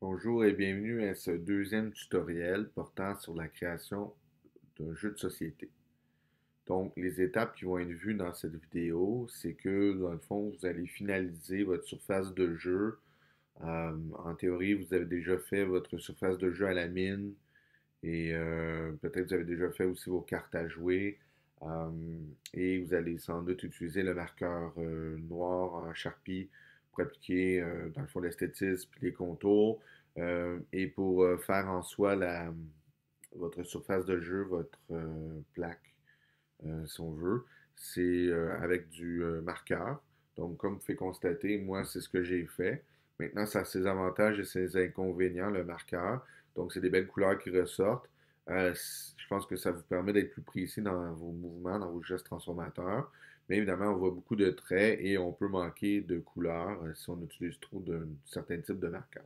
Bonjour et bienvenue à ce deuxième tutoriel portant sur la création d'un jeu de société. Donc, les étapes qui vont être vues dans cette vidéo, c'est que, dans le fond, vous allez finaliser votre surface de jeu. En théorie, vous avez déjà fait votre surface de jeu à la mine et peut-être vous avez déjà fait aussi vos cartes à jouer. Euh, et vous allez sans doute utiliser le marqueur noir en Sharpie pour appliquer, dans le fond, l'esthétisme puis les contours. Et pour faire en soi votre surface de jeu, votre plaque, si on veut, c'est avec du marqueur. Donc, comme vous pouvez constater, moi, c'est ce que j'ai fait. Maintenant, ça a ses avantages et ses inconvénients, le marqueur. Donc, c'est des belles couleurs qui ressortent. Je pense que ça vous permet d'être plus précis dans vos mouvements, dans vos gestes transformateurs. Mais évidemment, on voit beaucoup de traits et on peut manquer de couleurs si on utilise trop d'un certain type de marqueur.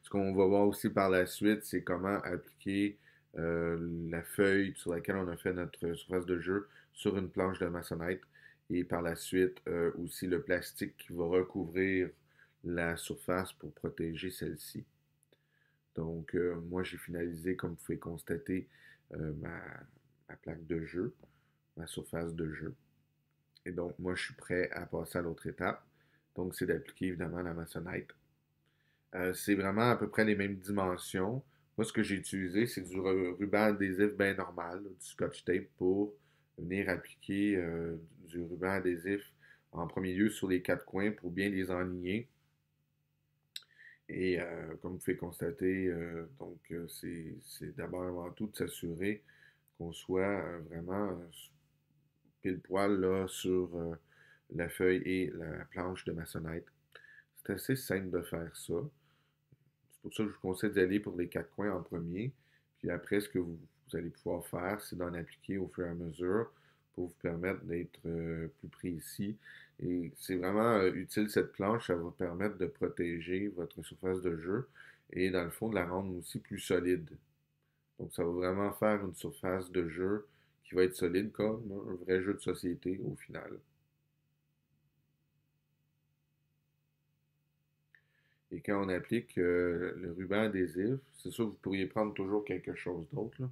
Ce qu'on va voir aussi par la suite, c'est comment appliquer la feuille sur laquelle on a fait notre surface de jeu sur une planche de maçonnette et par la suite aussi le plastique qui va recouvrir la surface pour protéger celle-ci. Donc, moi, j'ai finalisé, comme vous pouvez constater, ma plaque de jeu, ma surface de jeu. Et donc, moi, je suis prêt à passer à l'autre étape. Donc, c'est d'appliquer évidemment la maçonnette. C'est vraiment à peu près les mêmes dimensions. Moi, ce que j'ai utilisé, c'est du ruban adhésif bien normal, là, du scotch tape pour venir appliquer du ruban adhésif en premier lieu sur les quatre coins pour bien les enligner. Et comme vous pouvez constater, c'est d'abord avant tout de s'assurer qu'on soit vraiment pile poil là, sur la feuille et la planche de maçonnette. C'est assez simple de faire ça. C'est pour ça que je vous conseille d'aller pour les quatre coins en premier. Puis après, ce que vous allez pouvoir faire, c'est d'en appliquer au fur et à mesure pour vous permettre d'être plus précis. Et c'est vraiment utile cette planche, ça va permettre de protéger votre surface de jeu et dans le fond de la rendre aussi plus solide. Donc ça va vraiment faire une surface de jeu qui va être solide comme un vrai jeu de société au final. Et quand on applique le ruban adhésif, c'est sûr que vous pourriez prendre toujours quelque chose d'autre, là.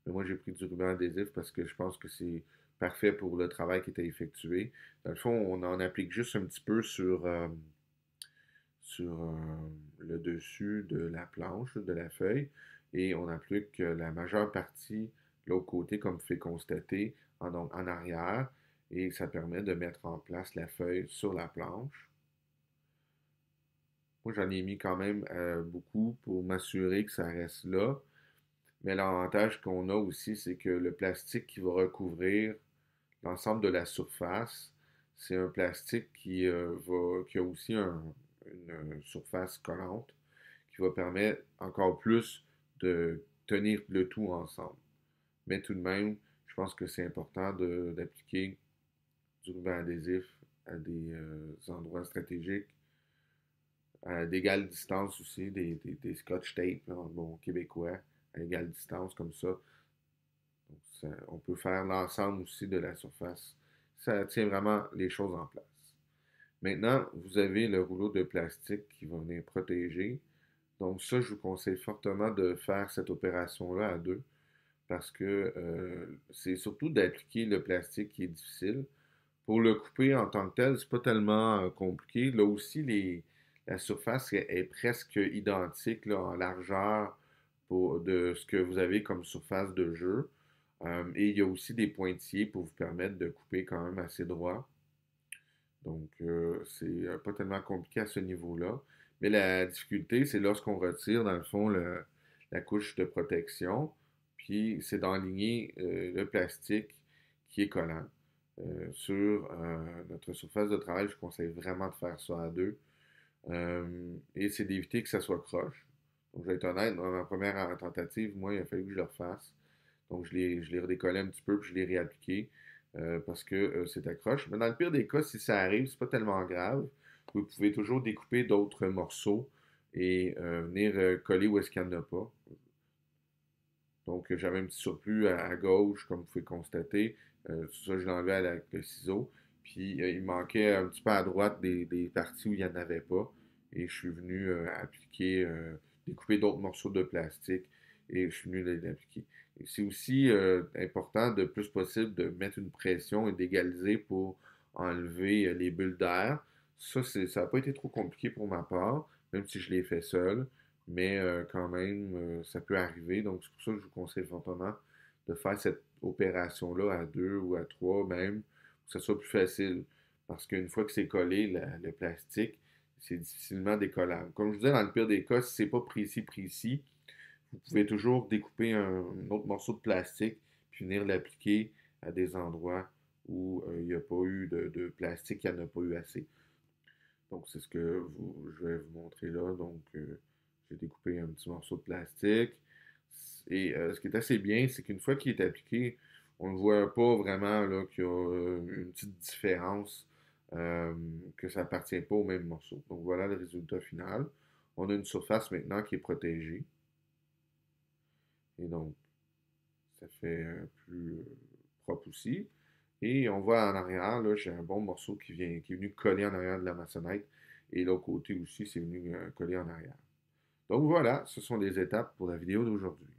Mais moi, j'ai pris du ruban adhésif parce que je pense que c'est parfait pour le travail qui était effectué. Dans le fond, on en applique juste un petit peu sur le dessus de la planche, de la feuille, et on applique la majeure partie de l'autre côté, comme vous pouvez constater, en arrière, et ça permet de mettre en place la feuille sur la planche. Moi, j'en ai mis quand même beaucoup pour m'assurer que ça reste là. Mais l'avantage qu'on a aussi, c'est que le plastique qui va recouvrir l'ensemble de la surface, c'est un plastique qui a aussi une surface collante qui va permettre encore plus de tenir le tout ensemble. Mais tout de même, je pense que c'est important d'appliquer du ruban adhésif à des endroits stratégiques à d'égale distance aussi, des scotch tape, là, bon, québécois, à égale distance comme ça. Donc, on peut faire l'ensemble aussi de la surface. Ça tient vraiment les choses en place. Maintenant, vous avez le rouleau de plastique qui va venir protéger. Donc ça, je vous conseille fortement de faire cette opération-là à deux parce que c'est surtout d'appliquer le plastique qui est difficile. Pour le couper en tant que tel, c'est pas tellement compliqué. Là aussi, la surface est presque identique là, en largeur de ce que vous avez comme surface de jeu. Et il y a aussi des pointillés pour vous permettre de couper quand même assez droit. Donc, c'est pas tellement compliqué à ce niveau-là. Mais la difficulté, c'est lorsqu'on retire, dans le fond, la couche de protection, puis c'est d'enligner le plastique qui est collant. Sur notre surface de travail, je conseille vraiment de faire ça à deux. Et c'est d'éviter que ça soit croche. Donc, je vais être honnête, dans ma première tentative, moi, il a fallu que je le refasse. Donc, je l'ai redécollé un petit peu, puis je l'ai réappliqué parce que c'est accroche. Mais dans le pire des cas, si ça arrive, c'est pas tellement grave. Vous pouvez toujours découper d'autres morceaux et venir coller où est-ce qu'il n'y en a pas. Donc, j'avais un petit surplus à gauche, comme vous pouvez constater. Ça, je l'ai enlevé avec le ciseau. Puis, il manquait un petit peu à droite des parties où il n'y en avait pas. et je suis venu appliquer, découper d'autres morceaux de plastique et je suis venu l'appliquer. Et c'est aussi important de plus possible de mettre une pression et d'égaliser pour enlever les bulles d'air. Ça n'a pas été trop compliqué pour ma part, même si je l'ai fait seul, mais quand même, ça peut arriver. Donc, c'est pour ça que je vous conseille fortement de faire cette opération-là à deux ou à trois même, pour que ça soit plus facile. Parce qu'une fois que c'est collé, le plastique, c'est difficilement décollable. Comme je vous disais, dans le pire des cas, si c'est pas précis, vous pouvez toujours découper un autre morceau de plastique puis venir l'appliquer à des endroits où il n'y a pas eu de plastique, il n'y en a pas eu assez. Donc, c'est ce que je vais vous montrer là. Donc, j'ai découpé un petit morceau de plastique. Et ce qui est assez bien, c'est qu'une fois qu'il est appliqué, on ne voit pas vraiment là, qu'il y a une petite différence, que ça appartient pas au même morceau. Donc, voilà le résultat final. On a une surface maintenant qui est protégée. Et donc, ça fait plus propre aussi. Et on voit en arrière, là, j'ai un bon morceau qui est venu coller en arrière de la maçonnette. Et l'autre côté aussi, c'est venu coller en arrière. Donc voilà, ce sont les étapes pour la vidéo d'aujourd'hui.